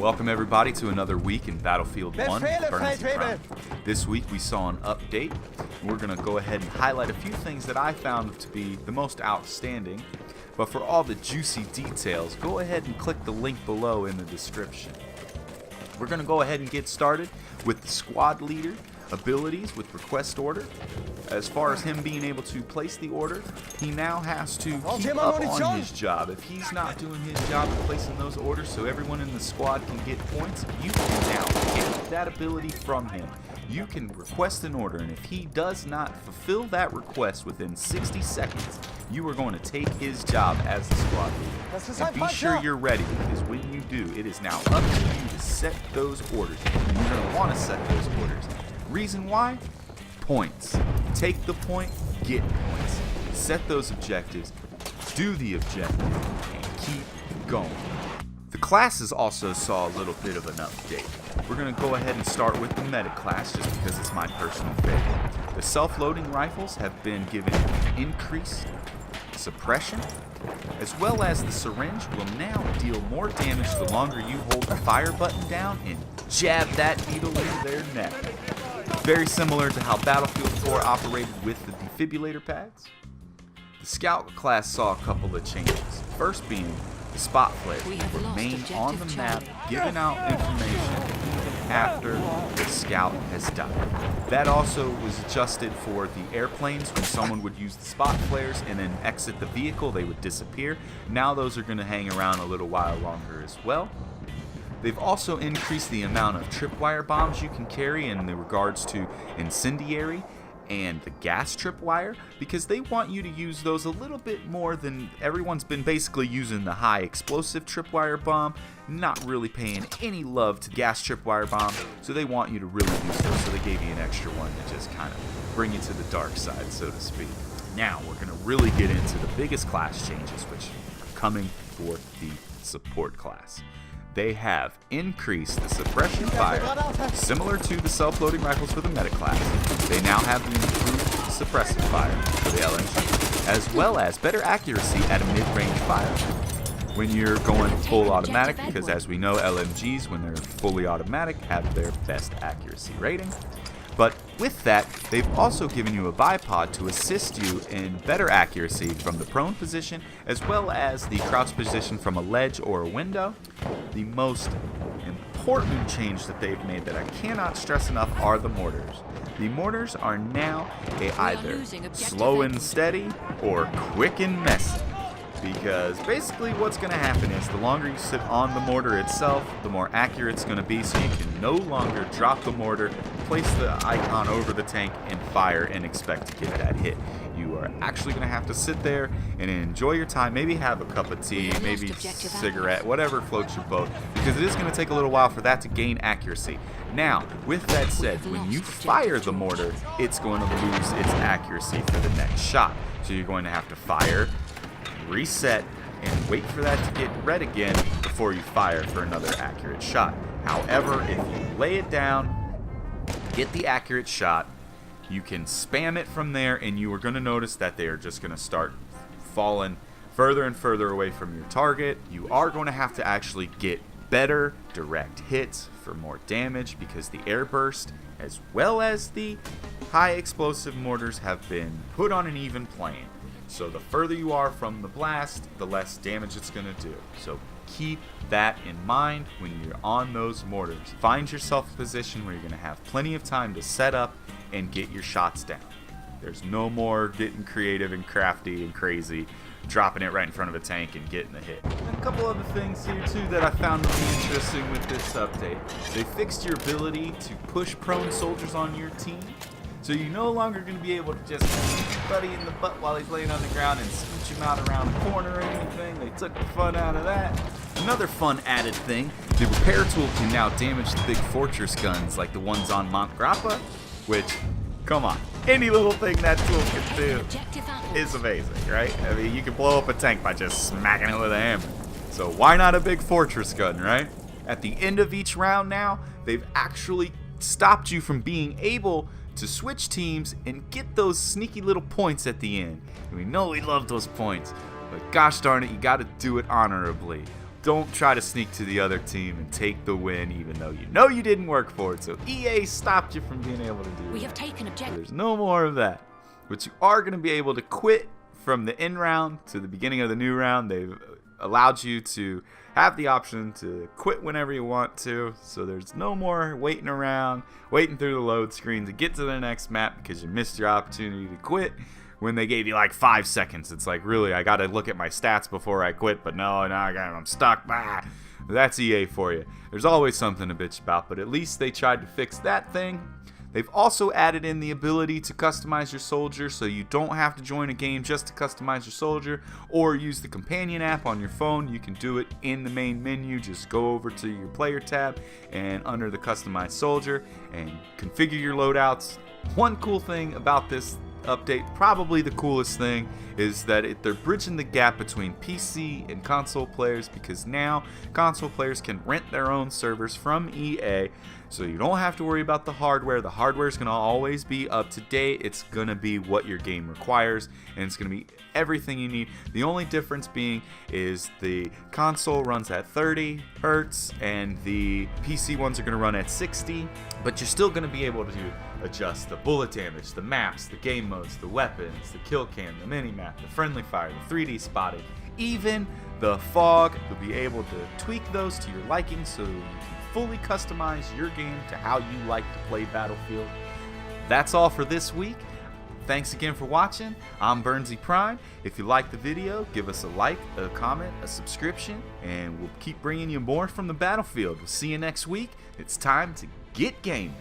Welcome everybody to another week in Battlefield 1 Burning Crown. This week we saw an update. We're going to go ahead and highlight a few things that I found to be the most outstanding. But for all the juicy details, go ahead and click the link below in the description. We're going to go ahead and get started with the squad leader abilities with request order. As far as him being able to place the order, he now has to keep up on his job. If he's not doing his job of placing those orders so everyone in the squad can get points, you can now get that ability from him. You can request an order, and if he does not fulfill that request within 60 seconds, you are going to take his job as the squad leader. And be sure you're ready, because when you do, it is now up to you to set those orders. And you're going to want to set those orders. Reason why? Points. Take the point, get points. Set those objectives, do the objective, and keep going. The classes also saw a little bit of an update. We're going to go ahead and start with the medic class just because it's my personal favorite. The self-loading rifles have been given increased suppression, as well as the syringe will now deal more damage the longer you hold the fire button down and jab that needle into their neck. Very similar to how Battlefield 4 operated with the defibrillator pads. The Scout class saw a couple of changes. First being the spot flares remain on the map, giving out information even after the Scout has died. That also was adjusted for the airplanes. When someone would use the spot flares and then exit the vehicle, they would disappear. Now those are going to hang around a little while longer as well. They've also increased the amount of tripwire bombs you can carry in regards to incendiary and the gas tripwire, because they want you to use those a little bit more than everyone's been basically using the high explosive tripwire bomb, not really paying any love to gas tripwire bomb, so they want you to really use those, so they gave you an extra one to just kind of bring you to the dark side, so to speak. Now we're going to really get into the biggest class changes, which are coming for the support class. They have increased the suppression fire, similar to the self-loading rifles for the medic class. They now have the improved suppressive fire for the LMG, as well as better accuracy at a mid-range fire when you're going full automatic, because as we know, LMGs, when they're fully automatic, have their best accuracy rating. But with that, they've also given you a bipod to assist you in better accuracy from the prone position, as well as the crouch position from a ledge or a window. The most important change that they've made that I cannot stress enough are the mortars. The mortars are now either slow and steady or quick and messy. Because basically what's going to happen is the longer you sit on the mortar itself, the more accurate it's going to be, so you can no longer drop the mortar, place the icon over the tank, and fire and expect to get that hit. You are actually going to have to sit there and enjoy your time, maybe have a cup of tea, maybe a cigarette, whatever floats your boat, because it is going to take a little while for that to gain accuracy. Now, with that said, when you fire the mortar, it's going to lose its accuracy for the next shot. So you're going to have to fire, reset, and wait for that to get red again before you fire for another accurate shot. However, if you lay it down, get the accurate shot, you can spam it from there, and you are going to notice that they are just going to start falling further and further away from your target. You are going to have to actually get better direct hits for more damage, because the air burst as well as the high explosive mortars have been put on an even plane. So the further you are from the blast, the less damage it's going to do. So keep that in mind when you're on those mortars. Find yourself a position where you're going to have plenty of time to set up and get your shots down. There's no more getting creative and crafty and crazy, dropping it right in front of a tank and getting the hit. And a couple other things here too that I found to be interesting with this update. They fixed your ability to push prone soldiers on your team. So you're no longer going to be able to just shoot your buddy in the butt while he's laying on the ground and scooch him out around the corner or anything. They took the fun out of that. Another fun added thing, the repair tool can now damage the big fortress guns like the ones on Mount Grappa, which, come on, any little thing that tool can do is amazing, right? I mean, you can blow up a tank by just smacking it with a hammer. So why not a big fortress gun, right? At the end of each round now, they've actually stopped you from being able to switch teams and get those sneaky little points at the end. And we know we love those points, but gosh darn it, you got to do it honorably. don't try to sneak to the other team and take the win even though you know you didn't work for it. So EA stopped you from being able to do that. We have taken objective. There's no more of that. But you are going to be able to quit from the end round to the beginning of the new round. They've allowed you to have the option to quit whenever you want to. So there's no more waiting around, waiting through the load screen to get to the next map because you missed your opportunity to quit when they gave you like 5 seconds. It's like, really, I got to look at my stats before I quit, but no, I'm stuck. Bah. That's EA for you. There's always something to bitch about, but at least they tried to fix that thing. They've also added in the ability to customize your soldier, so you don't have to join a game just to customize your soldier or use the companion app on your phone. You can do it in the main menu. Just go over to your player tab and under the customized soldier and configure your loadouts. One cool thing about this update, probably the coolest thing, is that they're bridging the gap between PC and console players, because now console players can rent their own servers from EA, so you don't have to worry about the hardware. The hardware is going to always be up to date. It's going to be what your game requires, and it's going to be everything you need. The only difference being is the console runs at 30 hertz and the PC ones are going to run at 60, but you're still going to be able to adjust the bullet damage, the maps, the game modes, the weapons, the kill cam, the mini-map, the friendly fire, the 3D spotting, even the fog. You'll be able to tweak those to your liking so you can fully customize your game to how you like to play Battlefield. That's all for this week. Thanks again for watching. I'm Burnsy Prime. If you liked the video, give us a like, a comment, a subscription, and we'll keep bringing you more from the Battlefield. We'll see you next week. It's time to get gaming.